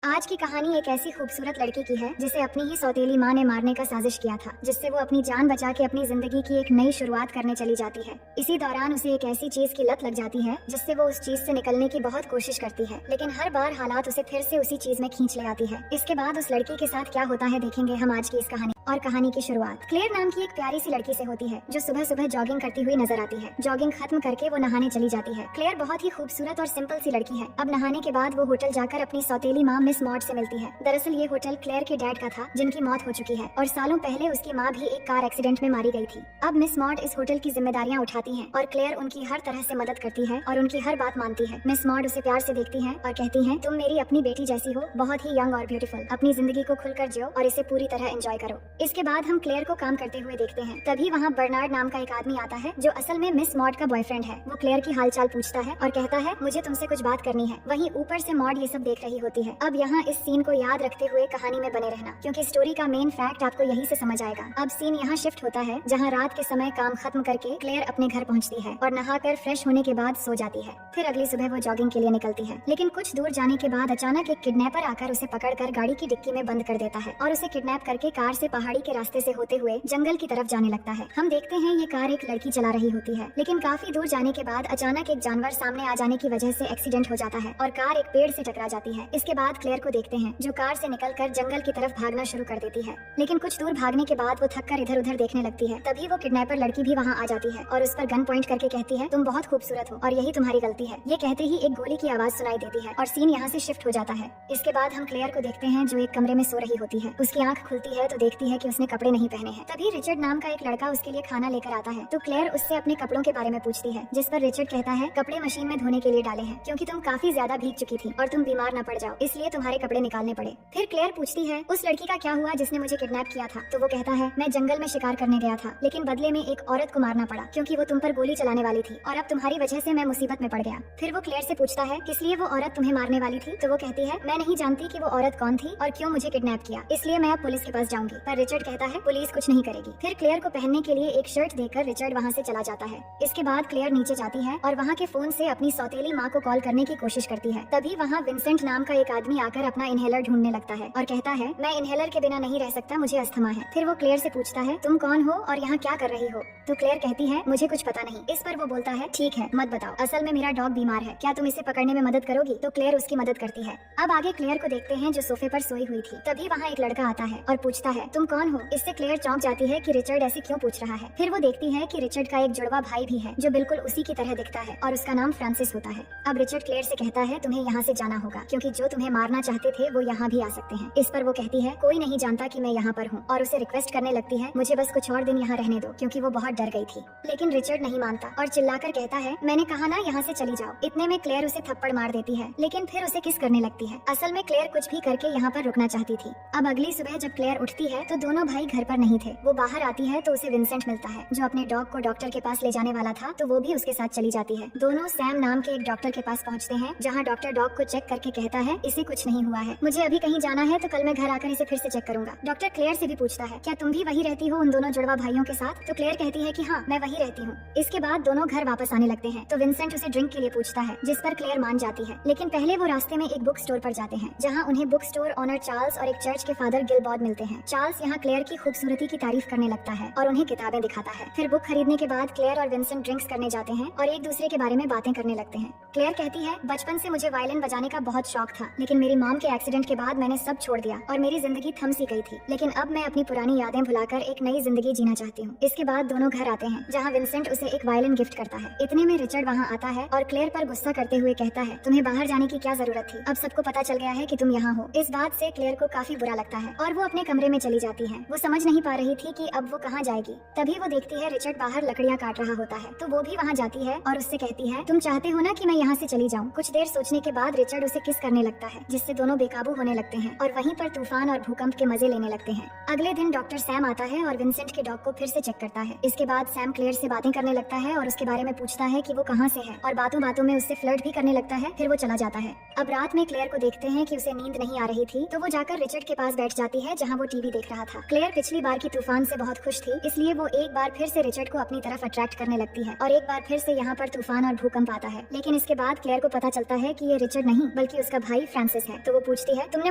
आज की कहानी एक ऐसी खूबसूरत लड़की की है जिसे अपनी ही सौतेली माँ ने मारने का साजिश किया था, जिससे वो अपनी जान बचा के अपनी जिंदगी की एक नई शुरुआत करने चली जाती है। इसी दौरान उसे एक ऐसी चीज की लत लग जाती है जिससे वो उस चीज से निकलने की बहुत कोशिश करती है, लेकिन हर बार हालात उसे फिर से उसी चीज में खींच ले आती है। इसके बाद उस लड़की के साथ क्या होता है देखेंगे हम आज की इस कहानी। और कहानी की शुरुआत क्लेयर नाम की एक प्यारी सी लड़की से होती है जो सुबह सुबह जॉगिंग करती हुई नजर आती है। जॉगिंग खत्म करके वो नहाने चली जाती है। क्लेयर बहुत ही खूबसूरत और सिंपल सी लड़की है। अब नहाने के बाद वो होटल जाकर अपनी सौतेली माँ मिस मॉड से मिलती है। दरअसल ये होटल क्लेयर के डैड का था जिनकी मौत हो चुकी है और सालों पहले उसकी माँ भी एक कार एक्सीडेंट में मारी गई थी। अब मिस मॉड इस होटल की जिम्मेदारियाँ उठाती है और क्लेयर उनकी हर तरह से मदद करती है और उनकी हर बात मानती है। मिस मॉड उसे प्यार से देखती है और कहती है, तुम मेरी अपनी बेटी जैसी हो, बहुत ही यंग और ब्यूटीफुल। अपनी जिंदगी को खुलकर जियो और इसे पूरी तरह एंजॉय करो। इसके बाद हम क्लेयर को काम करते हुए देखते हैं। तभी वहाँ बर्नार्ड नाम का एक आदमी आता है जो असल में मिस मॉड का बॉयफ्रेंड है। वो क्लेयर की हालचाल पूछता है और कहता है, मुझे तुमसे कुछ बात करनी है। वहीं ऊपर से मॉड ये सब देख रही होती है। अब यहाँ इस सीन को याद रखते हुए कहानी में बने रहना, क्योंकि स्टोरी का मेन फैक्ट आपको यही से समझ आएगा। अब सीन यहाँ शिफ्ट होता है जहाँ रात के समय काम खत्म करके क्लेयर अपने घर पहुँचती है और नहाकर फ्रेश होने के बाद सो जाती है। फिर अगली सुबह वो जॉगिंग के लिए निकलती है, लेकिन कुछ दूर जाने के बाद अचानक एक किडनैपर आकर उसे पकड़कर गाड़ी की डिक्की में बंद कर देता है और उसे किडनैप करके कार से पहाड़ी के रास्ते से होते हुए जंगल की तरफ जाने लगता है। हम देखते हैं ये कार एक लड़की चला रही होती है, लेकिन काफी दूर जाने के बाद अचानक एक जानवर सामने आ जाने की वजह से एक्सीडेंट हो जाता है और कार एक पेड़ से टकरा जाती है। इसके बाद क्लेयर को देखते हैं जो कार से निकलकर जंगल की तरफ भागना शुरू कर देती है, लेकिन कुछ दूर भागने के बाद वो थककर इधर उधर देखने लगती है। तभी वो किडनैपर लड़की भी वहाँ आ जाती है और उस पर गन पॉइंट करके कहती है, तुम बहुत खूबसूरत हो और यही तुम्हारी गलती है। ये कहते ही एक गोली की आवाज सुनाई देती है और सीन यहाँ से शिफ्ट हो जाता है। इसके बाद हम क्लेयर को देखते हैं जो एक कमरे में सो रही होती है। उसकी आंख खुलती है तो देखती है कि उसने कपड़े नहीं पहने हैं। तभी रिचर्ड नाम का एक लड़का उसके लिए खाना लेकर आता है तो क्लेयर उससे अपने कपड़ों के बारे में पूछती है, जिस पर रिचर्ड कहता है, कपड़े मशीन में धोने के लिए डाले हैं क्योंकि तुम काफी ज्यादा भीग चुकी थी और तुम बीमार न पड़ जाओ, इसलिए तुम्हारे कपड़े निकालने पड़े। फिर क्लेयर पूछती है, उस लड़की का क्या हुआ जिसने मुझे किडनैप किया था? तो वो कहता है, मैं जंगल में शिकार करने गया था, लेकिन बदले में एक औरत को मारना पड़ा क्योंकि वो तुम पर गोली चलाने वाली थी और अब तुम्हारी वजह से मैं मुसीबत में पड़ गया। फिर वो क्लेयर से पूछता है, किस लिए वो औरत तुम्हें मारने वाली थी? तो वो कहती है, मैं नहीं जानती कि वो औरत कौन थी और क्यों मुझे किडनैप किया, इसलिए मैं अब पुलिस के पास जाऊंगी। पर रिचर्ड कहता है, पुलिस कुछ नहीं करेगी। फिर क्लेयर को पहनने के लिए एक शर्ट देकर रिचर्ड वहाँ से चला जाता है। इसके बाद क्लेयर नीचे जाती है और वहाँ के फोन से अपनी सौतेली माँ को कॉल करने की कोशिश करती है। तभी वहाँ विंसेंट नाम का एक आदमी आकर अपना इनहेलर ढूंढने लगता है और कहता है, मैं इनहेलर के बिना नहीं रह सकता, मुझे अस्थमा है। फिर वो क्लेयर से पूछता है, तुम कौन हो और यहाँ क्या कर रही हो? तो क्लेयर कहती है, मुझे कुछ पता नहीं। इस पर वो बोलता है, ठीक है, मत बताओ, असल में मेरा डॉग बीमार है, क्या तुम इसे पकड़ने में मदद करोगी? तो क्लेयर उसकी मदद करती है। अब आगे क्लेयर को देखते हैं जो सोफे पर सोई हुई थी। तभी वहाँ एक लड़का आता है और पूछता है, तुम कौन हो? इससे क्लेयर चौंक जाती है कि रिचर्ड ऐसे क्यों पूछ रहा है। फिर वो देखती है कि रिचर्ड का एक जुड़वा भाई भी है जो बिल्कुल उसी की तरह दिखता है और उसका नाम फ्रांसिस होता है। अब रिचर्ड क्लेयर से कहता है, तुम्हें यहाँ से जाना होगा क्योंकि जो तुम्हें मारना चाहते थे वो यहाँ भी आ सकते हैं। इस पर वो कहती है, कोई नहीं जानता कि मैं यहाँ पर हूँ और उसे रिक्वेस्ट करने लगती है, मुझे बस कुछ और दिन यहाँ रहने दो क्योंकि वो बहुत डर गई थी। लेकिन रिचर्ड नहीं मानता और चिल्लाकर कहता है, मैंने कहा ना यहाँ से चली जाओ। इतने में क्लेयर उसे थप्पड़ मार देती है, लेकिन फिर उसे किस करने लगती है। असल में क्लेयर कुछ भी करके यहाँ पर रुकना चाहती थी। अब अगली सुबह जब क्लेयर उठती है तो दोनों भाई घर पर नहीं थे। वो बाहर आती है तो उसे विंसेंट मिलता है जो अपने डॉग को डॉक्टर के पास ले जाने वाला था, तो वो भी उसके साथ चली जाती है। दोनों सैम नाम के एक डॉक्टर के पास पहुँचते हैं जहाँ डॉक्टर डॉग को चेक करके कहता है, इसे कुछ नहीं हुआ है, मुझे अभी कहीं जाना है तो कल मैं घर आकर इसे फिर से चेक करूंगा। डॉक्टर क्लेयर से भी पूछता है, क्या तुम भी वही रहती हो उन दोनों जुड़वा भाइयों के साथ? तो क्लेयर कहती है कि हाँ, मैं वही रहती हूँ। इसके बाद दोनों घर वापस आने लगते हैं तो विंसेंट उसे ड्रिंक के लिए पूछता है, जिस पर क्लेयर मान जाती है। लेकिन पहले वो रास्ते में एक बुक स्टोर पर जाते हैं जहाँ उन्हें बुक स्टोर ओनर चार्ल्स और एक चर्च के फादर गिलबॉर्ड मिलते हैं। चार्ल्स यहाँ क्लेयर की खूबसूरती की तारीफ करने लगता है और उन्हें किताबें दिखाता है। फिर बुक खरीदने के बाद क्लेयर और विंसेंट ड्रिंक्स करने जाते हैं और एक दूसरे के बारे में बातें करने लगते हैं। क्लेयर कहती है, बचपन से मुझे वायलिन बजाने का बहुत शौक था, लेकिन मेरी मॉम के एक्सीडेंट के बाद मैंने सब छोड़ दिया और मेरी जिंदगी थम सी गई थी, लेकिन अब मैं अपनी पुरानी यादें भुलाकर एक नई जिंदगी जीना चाहती हूँ। इसके बाद दोनों घर आते हैं जहाँ विंसेंट उसे एक वायलिन गिफ्ट करता है। इतने में रिचर्ड वहाँ आता है और क्लेयर पर गुस्सा करते हुए कहता है, तुम्हें बाहर जाने की क्या जरूरत थी? अब सबको पता चल गया है कि तुम यहाँ हो। इस बात से क्लेयर को काफी बुरा लगता है और वो अपने कमरे में चली जाती है। वो समझ नहीं पा रही थी कि अब वो कहाँ जाएगी। तभी वो देखती है रिचर्ड बाहर लकड़ियाँ काट रहा होता है, तो वो भी वहाँ जाती है और उससे कहती है, तुम चाहते हो ना कि मैं यहाँ से चली जाऊँ? कुछ देर सोचने के बाद रिचर्ड उसे किस करने लगता है, जिससे दोनों बेकाबू होने लगते हैं और वहीं पर तूफान और भूकंप के मजे लेने लगते हैं। अगले दिन डॉक्टर सैम आता है और विंसेंट के डॉग को फिर से चेक करता है। इसके बाद सैम क्लेयर से बातें करने लगता है और उसके बारे में पूछता है कि वो कहाँ से है और बातों बातों में उससे फ्लर्ट भी करने लगता है। फिर वो चला जाता है। अब रात में क्लेयर को देखते हैं कि उसे नींद नहीं आ रही थी, तो वो जाकर रिचर्ड के पास बैठ जाती है जहाँ वो टीवी देख रहा था। था। क्लेयर पिछली बार की तूफान से बहुत खुश थी, इसलिए वो एक बार फिर से रिचर्ड को अपनी तरफ अट्रैक्ट करने लगती है और एक बार फिर से यहाँ पर तूफान और भूकंप आता है। लेकिन इसके बाद क्लेयर को पता चलता है कि ये रिचर्ड नहीं बल्कि उसका भाई फ्रांसिस है। तो वो पूछती है, तुमने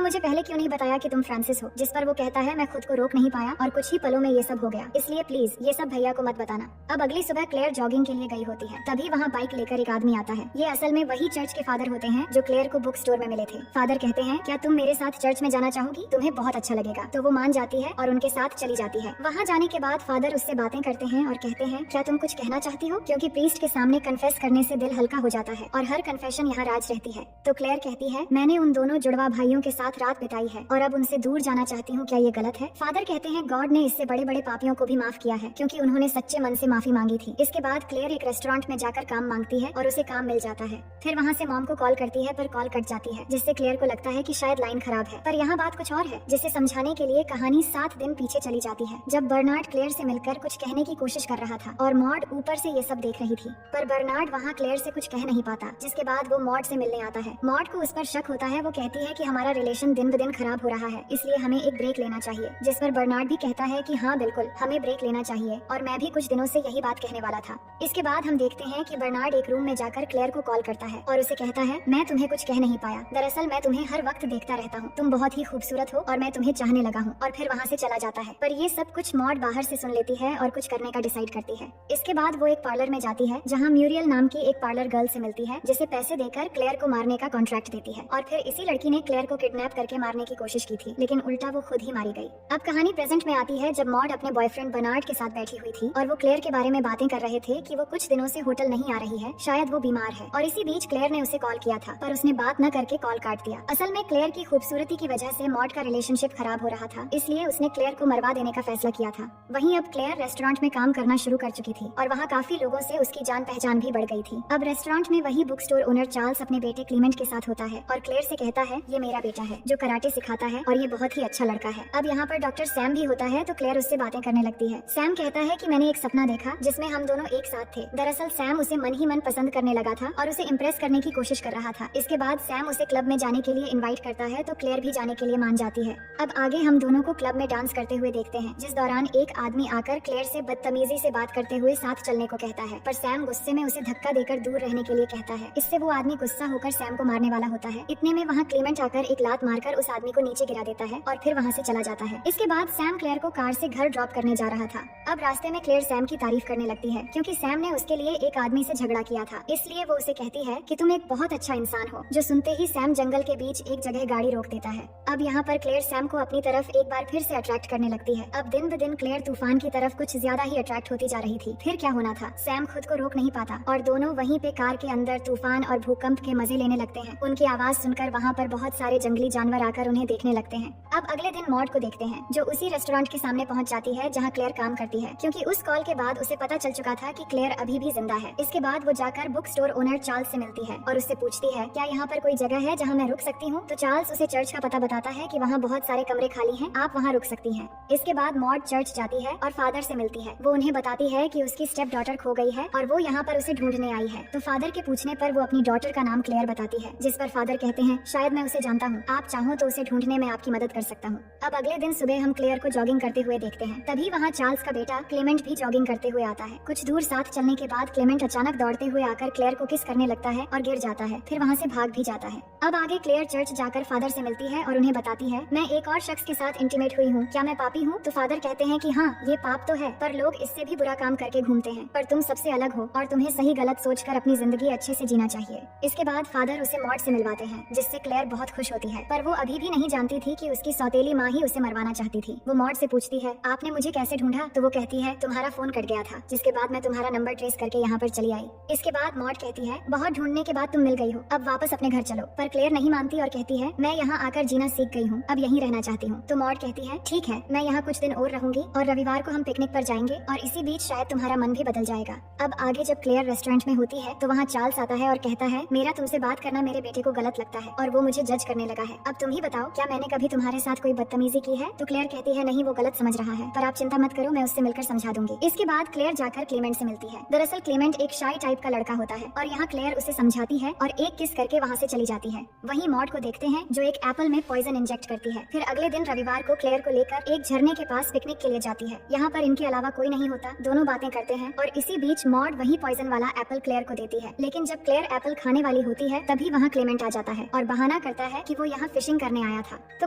मुझे पहले क्यों नहीं बताया कि तुम फ्रांसिस हो? जिस पर वो कहता है, मैं खुद को रोक नहीं पाया और कुछ ही पलों में ये सब हो गया, इसलिए प्लीज ये सब भैया को मत बताना। अब अगली सुबह क्लेयर जॉगिंग के लिए गई होती है, तभी वहाँ बाइक लेकर एक आदमी आता है। ये असल में वही चर्च के फादर होते हैं जो क्लेयर को बुक स्टोर में मिले थे। फादर कहते हैं, क्या तुम मेरे साथ चर्च में जाना चाहोगी? तुम्हें बहुत अच्छा लगेगा। तो वो मान जाती है और उनके साथ चली जाती है। वहाँ जाने के बाद फादर उससे बातें करते हैं और कहते हैं, क्या तुम कुछ कहना चाहती हो? क्योंकि प्रीस्ट के सामने कन्फेस करने से दिल हल्का हो जाता है और हर कन्फेशन यहाँ राज रहती है। तो क्लेयर कहती है, मैंने उन दोनों जुड़वा भाइयों के साथ रात बिताई है और अब उनसे दूर जाना चाहती हूँ, क्या ये गलत है? फादर कहते हैं, गॉड ने इससे बड़े बड़े पापियों को भी माफ किया है क्योंकि उन्होंने सच्चे मन से माफी मांगी थी। इसके बाद क्लेयर एक रेस्टोरेंट में जाकर काम मांगती है और उसे काम मिल जाता है। फिर वहाँ से मॉम को कॉल करती है पर कॉल कट जाती है, जिससे क्लेयर को लगता है कि शायद लाइन खराब है। पर यहाँ बात कुछ और है, जिसे समझाने के लिए कहानी 7 दिन पीछे चली जाती है, जब बर्नार्ड क्लेयर से मिलकर कुछ कहने की कोशिश कर रहा था और मॉड ऊपर से ये सब देख रही थी। पर बर्नार्ड वहाँ क्लेयर से कुछ कह नहीं पाता, जिसके बाद वो मॉड से मिलने आता है। मॉड को उस पर शक होता है। वो कहती है कि हमारा रिलेशन दिन ब दिन खराब हो रहा है, इसलिए हमें एक ब्रेक लेना चाहिए। जिस पर बर्नार्ड भी कहता है कि हाँ बिल्कुल, हमें ब्रेक लेना चाहिए और मैं भी कुछ दिनों से यही बात कहने वाला था। इसके बाद हम देखते हैं कि बर्नार्ड एक रूम में जाकर क्लेयर को कॉल करता है और उसे कहता है, मैं तुम्हें कुछ कह नहीं पाया, दरअसल मैं तुम्हें हर वक्त देखता रहता हूँ, तुम बहुत ही खूबसूरत हो और मैं तुम्हें चाहने लगा हूँ। और फिर वहाँ से चला जाता है। पर ये सब कुछ मॉड बाहर से सुन लेती है और कुछ करने का डिसाइड करती है। इसके बाद वो एक पार्लर में जाती है जहाँ म्यूरियल नाम की एक पार्लर गर्ल से मिलती है, जिसे पैसे देकर क्लेयर को मारने का कॉन्ट्रैक्ट देती है। और फिर इसी लड़की ने क्लेयर को किडनैप करके मारने की कोशिश की थी, लेकिन उल्टा वो खुद ही मारी गई। अब कहानी प्रेजेंट में आती है जब मॉड अपने बॉयफ्रेंड बर्नार्ड के साथ बैठी हुई थी और वो क्लेयर के बारे में बातें कर रहे थे कि वो कुछ दिनों से होटल नहीं आ रही है, शायद वो बीमार है। और इसी बीच क्लेयर ने उसे कॉल किया था, पर उसने बात न करके कॉल काट दिया। असल में क्लेयर की खूबसूरती की वजह से मॉड का रिलेशनशिप खराब हो रहा था, इसलिए उसने क्लेयर को मरवा देने का फैसला किया था। वहीं अब क्लेयर रेस्टोरेंट में काम करना शुरू कर चुकी थी और वहाँ काफी लोगों से उसकी जान पहचान भी बढ़ गई थी। अब रेस्टोरेंट में वही बुक स्टोर ओनर चार्ल्स अपने बेटे क्लीमेंट के साथ होता है और क्लेयर से कहता है, ये मेरा बेटा है जो कराटे सिखाता है और ये बहुत ही अच्छा लड़का है। अब यहाँ पर डॉक्टर सैम भी होता है, तो क्लेयर उससे बातें करने लगती है। सैम कहता है कि मैंने एक सपना देखा जिसमें हम दोनों एक साथ थे। दरअसल सैम उसे मन ही मन पसंद करने लगा था और उसे इम्प्रेस करने की कोशिश कर रहा था। इसके बाद सैम उसे क्लब में जाने के लिए इनवाइट करता है, तो क्लेयर भी जाने के लिए मान जाती है। अब आगे हम दोनों को क्लब में डांस करते हुए देखते हैं, जिस दौरान एक आदमी आकर क्लेयर से बदतमीजी से बात करते हुए साथ चलने को कहता है, पर सैम गुस्से में उसे धक्का देकर दूर रहने के लिए कहता है। इससे वो आदमी गुस्सा होकर सैम को मारने वाला होता है। इतने में वहाँ क्लीमेंट आकर एक लात मारकर उस आदमी को नीचे गिरा देता है और फिर वहाँ से चला जाता है। इसके बाद सैम क्लेयर को कार से घर ड्रॉप करने जा रहा था। अब रास्ते में क्लेयर सैम की तारीफ करने लगती है क्योंकि सैम ने उसके लिए एक आदमी से झगड़ा किया था, इसलिए वो उसे कहती है कि तुम एक बहुत अच्छा इंसान हो। जो सुनते ही सैम जंगल के बीच एक जगह गाड़ी रोक देता है। अब यहाँ पर क्लेयर सैम को अपनी तरफ एक बार फिर से अट्रैक्ट करने लगती है। अब दिन ब दिन क्लेयर तूफान की तरफ कुछ ज्यादा ही अट्रैक्ट होती जा रही थी। फिर क्या होना था, सैम खुद को रोक नहीं पाता और दोनों वहीं पे कार के अंदर तूफान और भूकंप के मजे लेने लगते हैं। उनकी आवाज सुनकर वहाँ पर बहुत सारे जंगली जानवर आकर उन्हें देखने लगते हैं। अब अगले दिन मॉड को देखते हैं, जो उसी रेस्टोरेंट के सामने पहुँच जाती है जहाँ क्लेयर काम करती है, क्योंकि उस कॉल के बाद उसे पता चल चुका था कि क्लेयर अभी भी जिंदा है। इसके बाद वो जाकर बुक स्टोर ओनर चार्ल्स से मिलती है और उससे पूछती है, क्या यहाँ पर कोई जगह है जहाँ मैं रुक सकती हूँ? तो चार्ल्स उसे चर्च का पता बताता है कि वहाँ बहुत सारे कमरे खाली हैं, आप वहाँ रुक सकती हैं। इसके बाद मॉड चर्च जाती है और फादर से मिलती है। वो उन्हें बताती है कि उसकी स्टेप डॉटर खो गई है और वो यहाँ पर उसे ढूंढने आई है। तो फादर के पूछने पर वो अपनी डॉटर का नाम क्लेयर बताती है, जिस पर फादर कहते हैं, शायद मैं उसे जानता हूँ, आप चाहो तो उसे ढूंढने में आपकी मदद कर सकता हूँ। अब अगले दिन सुबह हम क्लेयर को जॉगिंग करते हुए देखते हैं। तभी वहाँ चार्ल्स का बेटा क्लेमेंट भी जॉगिंग करते हुए आता है। कुछ दूर साथ चलने के बाद क्लेमेंट अचानक दौड़ते हुए आकर क्लेयर को किस करने लगता है और गिर जाता है, फिर वहाँ से भाग भी जाता है। अब आगे क्लेयर चर्च जाकर फादर से मिलती है और उन्हें बताती है, मैं एक और शख्स के साथ इंटीमेट हुई हूँ, क्या मैं पापी हूँ? तो फादर कहते हैं कि हाँ, ये पाप तो है, पर लोग इससे भी बुरा काम करके घूमते हैं, पर तुम सबसे अलग हो और तुम्हें सही गलत सोचकर अपनी जिंदगी अच्छे से जीना चाहिए। इसके बाद फादर उसे मॉड से मिलवाते हैं, जिससे क्लेयर बहुत खुश होती है, पर वो अभी भी नहीं जानती थी कि उसकी सौतेली माँ ही उसे मरवाना चाहती थी। वो मॉड से पूछती है, आपने मुझे कैसे ढूंढा? तो वो कहती है, तुम्हारा फोन कट गया था, जिसके बाद मैं तुम्हारा नंबर ट्रेस करके यहाँ पर चली आई। इसके बाद मॉड कहती है, बहुत ढूंढने के बाद तुम मिल गई हो, अब वापस अपने घर चलो। पर क्लेयर नहीं मानती और कहती है, मैं यहाँ आकर जीना सीख गई हूँ, अब यहीं रहना चाहती हूँ। तो मॉड कहती है, ठीक है, मैं यहाँ कुछ दिन और रहूंगी और रविवार को हम पिकनिक पर जाएंगे और इसी बीच शायद तुम्हारा मन भी बदल जाएगा। अब आगे जब क्लेयर रेस्टोरेंट में होती है तो वहाँ चार्ल्स आता है और कहता है, मेरा तुमसे बात करना मेरे बेटे को गलत लगता है और वो मुझे जज करने लगा है। अब तुम ही बताओ, क्या मैंने कभी तुम्हारे साथ कोई बदतमीजी की है? तो क्लेयर कहती है, नहीं, वो गलत समझ रहा है, पर आप चिंता मत करो, मैं उससे मिलकर समझा दूंगी। इसके बाद क्लेयर जाकर क्लेमेंट से मिलती है। दरअसल क्लेमेंट एक शाई टाइप का लड़का होता है और यहाँ क्लेयर उसे समझाती है और एक किस करके वहाँ से चली जाती है। वहीं मॉड को देखते हैं जो एक एप्पल में पॉइजन इंजेक्ट करती है। फिर अगले दिन रविवार को क्लेयर को लेकर एक झरने के पास पिकनिक के लिए जाती है। यहाँ पर इनके अलावा कोई नहीं होता, दोनों बातें करते हैं और इसी बीच मॉड वही पॉइजन वाला एप्पल क्लेयर को देती है। लेकिन जब क्लेयर एप्पल खाने वाली होती है तभी वहाँ क्लेमेंट आ जाता है और बहाना करता है कि वो यहाँ फिशिंग करने आया था। तो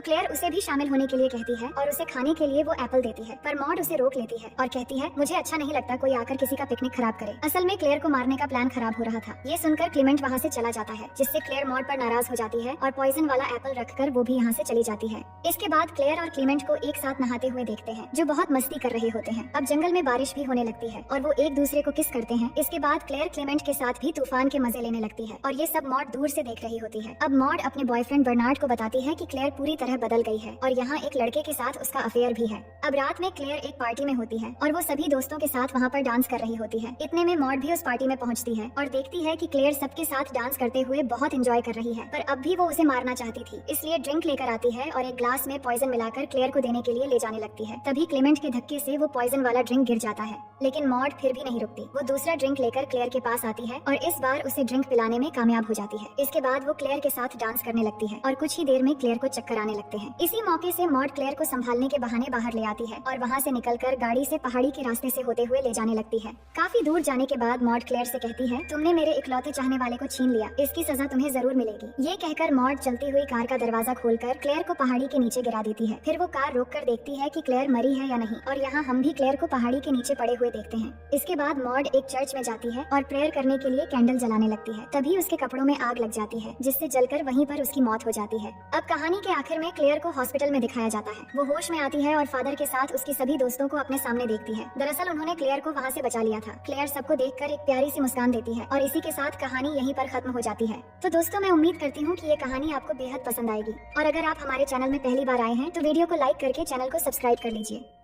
क्लेयर उसे भी शामिल होने के लिए कहती है और उसे खाने के लिए वो एप्पल देती है, पर मॉड उसे रोक लेती है और कहती है मुझे अच्छा नहीं लगता कोई आकर किसी का पिकनिक खराब करे। असल में क्लेयर को मारने का प्लान खराब हो रहा था। ये सुनकर क्लेमेंट वहाँ से चला जाता है, जिससे क्लेयर मॉड पर नाराज हो जाती है और पॉइजन वाला एप्पल रखकर वो भी यहाँ से चली जाती है। इसके बाद क्लेयर और क्लेमेंट को एक साथ नहाते हुए देखते हैं, जो बहुत मस्ती कर रहे होते हैं। अब जंगल में बारिश भी होने लगती है और वो एक दूसरे को किस करते हैं। इसके बाद क्लेयर क्लेमेंट के साथ भी तूफान के मजे लेने लगती है और ये सब मॉड दूर से देख रही होती है। अब मॉड अपने बॉयफ्रेंड बर्नार्ड को बताती है कि क्लेयर पूरी तरह बदल गई है और यहाँ एक लड़के के साथ उसका अफेयर भी है। अब रात में क्लेयर एक पार्टी में होती है और वो सभी दोस्तों के साथ वहाँ पर डांस कर रही होती है। इतने में मॉड भी उस पार्टी में पहुँचती है और देखती है कि क्लेयर सबके साथ डांस करते हुए बहुत एंजॉय कर रही है, पर अब भी वो उसे मारना चाहती थी, इसलिए ड्रिंक लेकर आती है और एक ग्लास में पॉइजन मिलाकर क्लेयर को देने के लिए ले जाने लगती है। तभी क्लेमेंट के धक्के से वो पॉइजन वाला ड्रिंक गिर जाता है, लेकिन मॉड फिर भी नहीं रुकती। वो दूसरा ड्रिंक लेकर क्लेयर के पास आती है और इस बार उसे ड्रिंक पिलाने में कामयाब हो जाती है। इसके बाद वो क्लेयर के साथ डांस करने लगती है और कुछ ही देर में क्लेयर को चक्कर आने लगते हैं। इसी मौके से मॉड क्लेयर को संभालने के बहाने बाहर ले आती है और वहाँ से निकलकर गाड़ी से पहाड़ी के रास्ते से होते हुए ले जाने लगती है। काफी दूर जाने के बाद मॉड क्लेयर से कहती है तुमने मेरे इकलौते चाहने वाले को छीन लिया, इसकी सजा तुम्हें जरूर मिलेगी। ये कहकर मॉड चलती हुई कार का दरवाजा खोलकर क्लेयर को पहाड़ी के नीचे गिरा देती है। फिर वो कार रोककर देखती है कि क्लेयर मरी है या नहीं, और यहाँ हम भी क्लेयर को पहाड़ी के नीचे पड़े हुए देखते हैं। इसके बाद मॉड एक चर्च में जाती है और प्रेयर करने के लिए कैंडल जलाने लगती है। तभी उसके कपड़ों में आग लग जाती है, जिससे जलकर वहीं पर उसकी मौत हो जाती है। अब कहानी के आखिर में क्लेयर को हॉस्पिटल में दिखाया जाता है। वो होश में आती है और फादर के साथ उसकी सभी दोस्तों को अपने सामने देखती है। दरअसल उन्होंने क्लेयर को वहाँ से बचा लिया था। क्लेयर सबको देखकर एक प्यारी सी मुस्कान देती है और इसी के साथ कहानी यहीं पर खत्म हो जाती है। तो दोस्तों, मैं उम्मीद करती हूँ कि ये कहानी आपको बेहद पसंद आएगी और अगर आप हमारे चैनल में पहली बार आए हैं तो वीडियो को लाइक करके चैनल को सब्सक्राइब कर लीजिए।